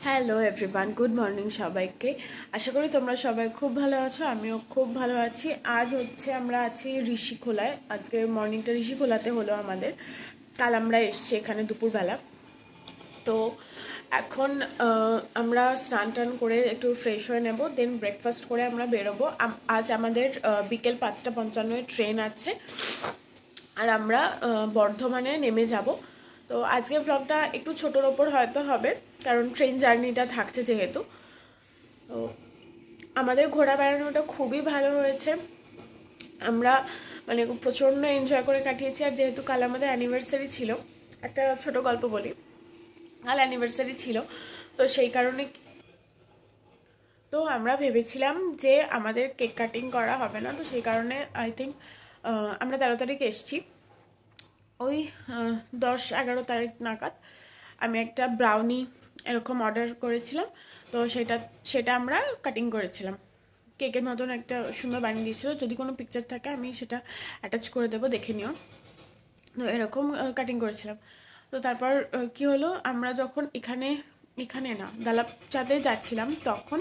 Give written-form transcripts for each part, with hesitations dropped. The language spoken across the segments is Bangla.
হ্যালো এভরিওয়ান, গুড মর্নিং সবাইকে। আশা করি তোমরা সবাই খুব ভালো আছো, আমিও খুব ভালো আছি। আজ আমরা আছি ঋষিখোলায়। আজকে মর্নিংটা ঋষিখোলাতে হলো আমাদের। কাল আমরা এসছি এখানে দুপুরবেলা। তো এখন আমরা স্নান টান করে একটু ফ্রেশ হয়ে নেব, দেন ব্রেকফাস্ট করে আমরা বেরোবো। আজ আমাদের বিকেল 5:55 ট্রেন আছে, আর আমরা বর্ধমানে নেমে যাব। তো আজকের ব্লগটা একটু ছোটোর ওপর হয়তো হবে, কারণ ট্রেন জার্নিটা থাকছে যেহেতু। তো আমাদের ঘোরা বেড়ানোটা খুবই ভালো হয়েছে, আমরা মানে প্রচণ্ড এনজয় করে কাটিয়েছি। আর যেহেতু কাল আমাদের অ্যানিভার্সারি ছিল, একটা ছোট গল্প বলি। কাল অ্যানিভার্সারি ছিল, তো সেই কারণে তো আমরা ভেবেছিলাম যে আমাদের কেক কাটিং করা হবে না, তো সেই কারণে আই থিঙ্ক আমরা 13 তারিখ এসছি। ওই 10-11 তারিখ নাগাদ আমি একটা ব্রাউনি এরকম অর্ডার করেছিলাম, তো সেটা আমরা কাটিং করেছিলাম। কেকের মতন একটা সুন্দর বানিয়ে দিয়েছিল, যদি কোনো পিকচার থাকে আমি সেটা অ্যাটাচ করে দেবো, দেখে নিও। তো এরকম কাটিং করেছিলাম। তো তারপর কি হলো, আমরা যখন এখানে না দালাপচাঁদে যাচ্ছিলাম, তখন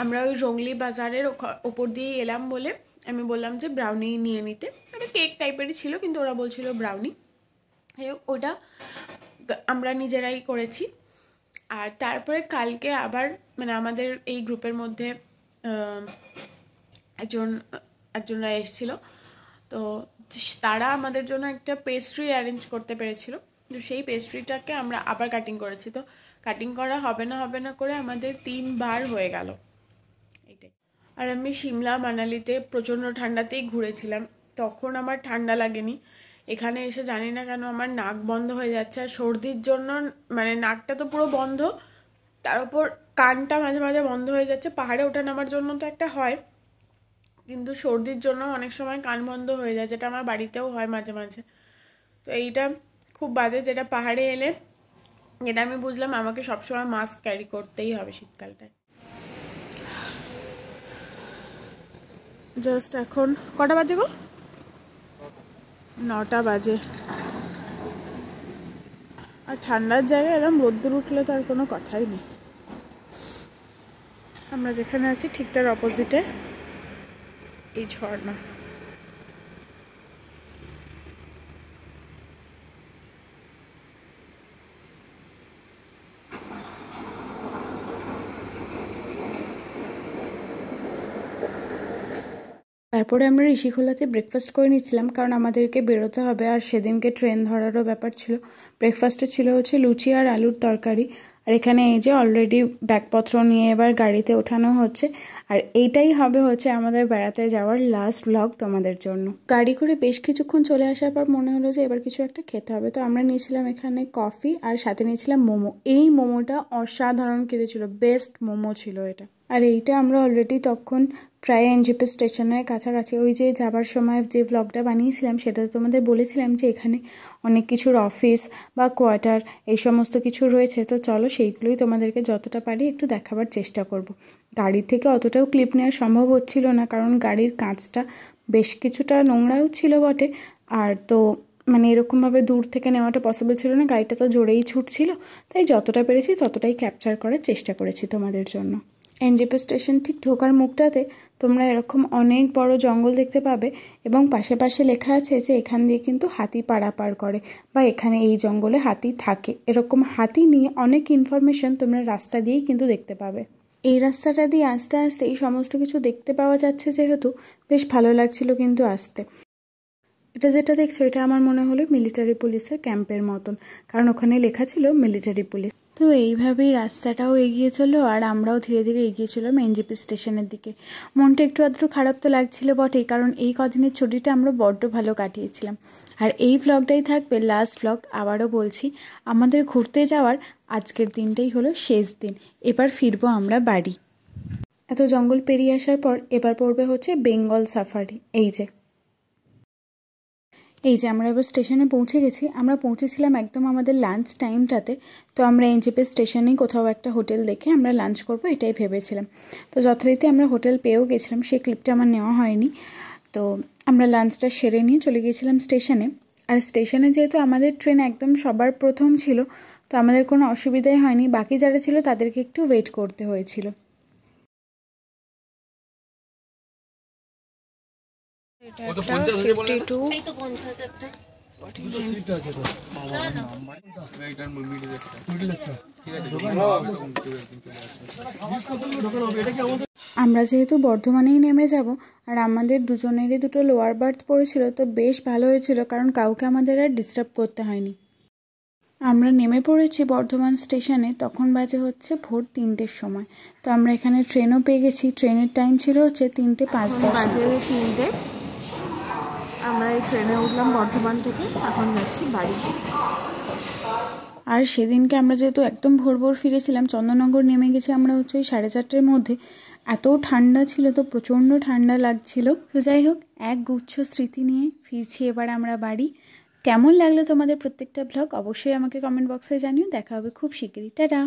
আমরা ওই রংলি বাজারের ওপর দিয়ে এলাম বলে আমি বললাম যে ব্রাউনি নিয়ে নিতে। ওটা কেক টাইপেরই ছিল, কিন্তু ওরা বলছিল ব্রাউনি। ওটা আমরা নিজেরাই করেছি। আর তারপরে কালকে আবার মানে আমাদের এই গ্রুপের মধ্যে একজনরা এসেছিল, তো তারা আমাদের জন্য একটা পেস্ট্রি অ্যারেঞ্জ করতে পেরেছিল। তো সেই পেস্ট্রিটাকে আমরা আবার কাটিং করেছি। তো কাটিং করা হবে না করে আমাদের 3 বার হয়ে গেল এইটাই। আর আমি সিমলা মানালিতে প্রচণ্ড ঠান্ডাতেই ঘুরেছিলাম, তখন আমার ঠান্ডা লাগেনি। এখানে এসে জানি না কেন আমার নাক বন্ধ হয়ে যাচ্ছে, আর সর্দির জন্য মানে নাকটা তো পুরো বন্ধ, তার উপর কানটা মাঝে মাঝে বন্ধ হয়ে যাচ্ছে। পাহাড়ে ওঠা নামার জন্য তো একটা হয়, কিন্তু সর্দির জন্য অনেক সময় কান বন্ধ হয়ে যায়, যেটা আমার বাড়িতেও হয় মাঝে মাঝে। তো এইটা খুব বাজে, যেটা পাহাড়ে এলে এটা আমি বুঝলাম আমাকে সবসময় মাস্ক ক্যারি করতেই হবে শীতকালটায়। জাস্ট এখন কটা বাজে গো? 9টা বাজে। আর ঠান্ডার জায়গায় এরকম রোদ্দুর উঠলে তো আর কোনো কথাই নেই। আমরা যেখানে আছি ঠিক তার অপোজিটে এই ঝর্ণা। তারপরে আমরা ঋষিখোলাতে ব্রেকফাস্ট করে নিচ্ছিলাম, কারণ আমাদেরকে বেরোতে হবে, আর সেদিনকে ট্রেন ধরারও ব্যাপার ছিল। ব্রেকফাস্টে ছিল হচ্ছে লুচি আর আলুর তরকারি। আর এখানে এই যে অলরেডি ব্যাগপত্র নিয়ে এবার গাড়িতে ওঠানো হচ্ছে। আর এইটাই হবে হচ্ছে আমাদের বেড়াতে যাওয়ার লাস্ট ব্লগ তোমাদের জন্য। গাড়ি করে বেশ কিছুক্ষণ চলে আসার পর মনে হলো যে এবার কিছু একটা খেতে হবে, তো আমরা নিয়েছিলাম এখানে কফি, আর সাথে নিয়েছিলাম মোমো। এই মোমোটা অসাধারণ খেতে ছিল, বেস্ট মোমো ছিল এটা। আর এইটা আমরা অলরেডি তখন প্রায় এনজেপি স্টেশনের কাছাকাছি। ওই যে যাবার সময় যে ব্লগটা বানিয়েছিলাম সেটা তোমাদের বলেছিলাম যে এখানে অনেক কিছুর অফিস বা কোয়ার্টার এই সমস্ত কিছু রয়েছে। তো চলো সেইগুলোই তোমাদেরকে যতটা পারি একটু দেখাবার চেষ্টা করব। গাড়ি থেকে অতটাও ক্লিপ নেওয়া সম্ভব হচ্ছিল না, কারণ গাড়ির কাঁচটা বেশ কিছুটা নোংরাও ছিল বটে। আর তো মানে এরকমভাবে দূর থেকে নেওয়াটা পসিবল ছিল না, গাড়িটা তো জোরেই ছুটছিল। তাই যতটা পেরেছি ততটাই ক্যাপচার করার চেষ্টা করেছি তোমাদের জন্য। এনজেপি স্টেশন ঠিক ঢোকার মুখটাতে তোমরা এরকম অনেক বড় জঙ্গল দেখতে পাবে, এবং পাশে পাশে লেখা আছে যে এখান দিয়ে কিন্তু হাতি পারাপার করে, বা এখানে এই জঙ্গলে হাতি থাকে। এরকম হাতি নিয়ে অনেক ইনফরমেশন তোমরা রাস্তা দিয়েই কিন্তু দেখতে পাবে। এই রাস্তাটা দিয়ে আস্তে আস্তে এই সমস্ত কিছু দেখতে পাওয়া যাচ্ছে, যেহেতু বেশ ভালো লাগছিল কিন্তু আসতে। এটা যেটা দেখছো এটা আমার মনে হলো মিলিটারি পুলিশের ক্যাম্পের মতন, কারণ ওখানে লেখা ছিল মিলিটারি পুলিশ। তো এইভাবেই রাস্তাটাও এগিয়ে চলো, আর আমরাও ধীরে ধীরে এগিয়ে চললাম এনজেপি স্টেশনের দিকে। মনটা একটু আধটু খারাপ তো লাগছিল বটেই, কারণ এই কদিনের ছুটিটা আমরা বড্ড ভালো কাটিয়েছিলাম। আর এই ভ্লগটাই থাকবে লাস্ট ভ্লগ। আবারও বলছি, আমাদের ঘুরতে যাওয়ার আজকের দিনটাই হলো শেষ দিন। এবার ফিরবো আমরা বাড়ি। এত জঙ্গল পেরিয়ে আসার পর এবার পড়বে হচ্ছে বেঙ্গল সাফারি। এই যে আমরা এবার স্টেশনে পৌঁছে গেছি। আমরা পৌঁছেছিলাম একদম আমাদের লাঞ্চ টাইমটাতে। তো আমরা এনজেপি স্টেশনেই কোথাও একটা হোটেল দেখে আমরা লাঞ্চ করবো এটাই ভেবেছিলাম। তো যথারীতি আমরা হোটেল পেয়েও গেছিলাম, সেই ক্লিপটা আমার নেওয়া হয়নি। তো আমরা লাঞ্চটা সেরে নিয়ে চলে গিয়েছিলাম স্টেশনে। আর স্টেশনে যেহেতু আমাদের ট্রেন একদম সবার প্রথম ছিল, তো আমাদের কোনো অসুবিধাই হয়নি, বাকি যারা ছিল তাদেরকে একটু ওয়েট করতে হয়েছিল। আমরা যেহেতু বর্ধমানেই নেমে যাব আর আমাদের দুজনেরই দুটো লোয়ার বার্থ পড়েছিল, তো বেশ ভালো হয়েছিল, কারণ কাউকে আমাদের আর ডিস্টার্ব করতে হয়নি। আমরা নেমে পড়েছি বর্ধমান স্টেশনে, তখন বাজে হচ্ছে ভোর 3টের সময়। তো আমরা এখানে ট্রেনও পেয়ে গেছি, ট্রেনের টাইম ছিল হচ্ছে 3:05 বাজে 3টে। আমরা এই ট্রেনে উঠলাম বর্ধমান থেকে, এখন যাচ্ছি বাড়ি। আর সেদিনকে আমরা যেহেতু একদম ভোর ভোর ফিরেছিলাম, চন্দননগর নেমে গেছি আমরা হচ্ছে ওই 4:30টার মধ্যে। এত ঠান্ডা ছিল, তো প্রচণ্ড ঠান্ডা লাগছিল। তো যাই হোক, এক গুচ্ছ স্মৃতি নিয়ে ফিরছি এবার আমরা বাড়ি। কেমন লাগলো তোমাদের প্রত্যেকটা ব্লগ অবশ্যই আমাকে কমেন্ট বক্সে জানিও। দেখা হবে খুব শিগগিরই। টাটা।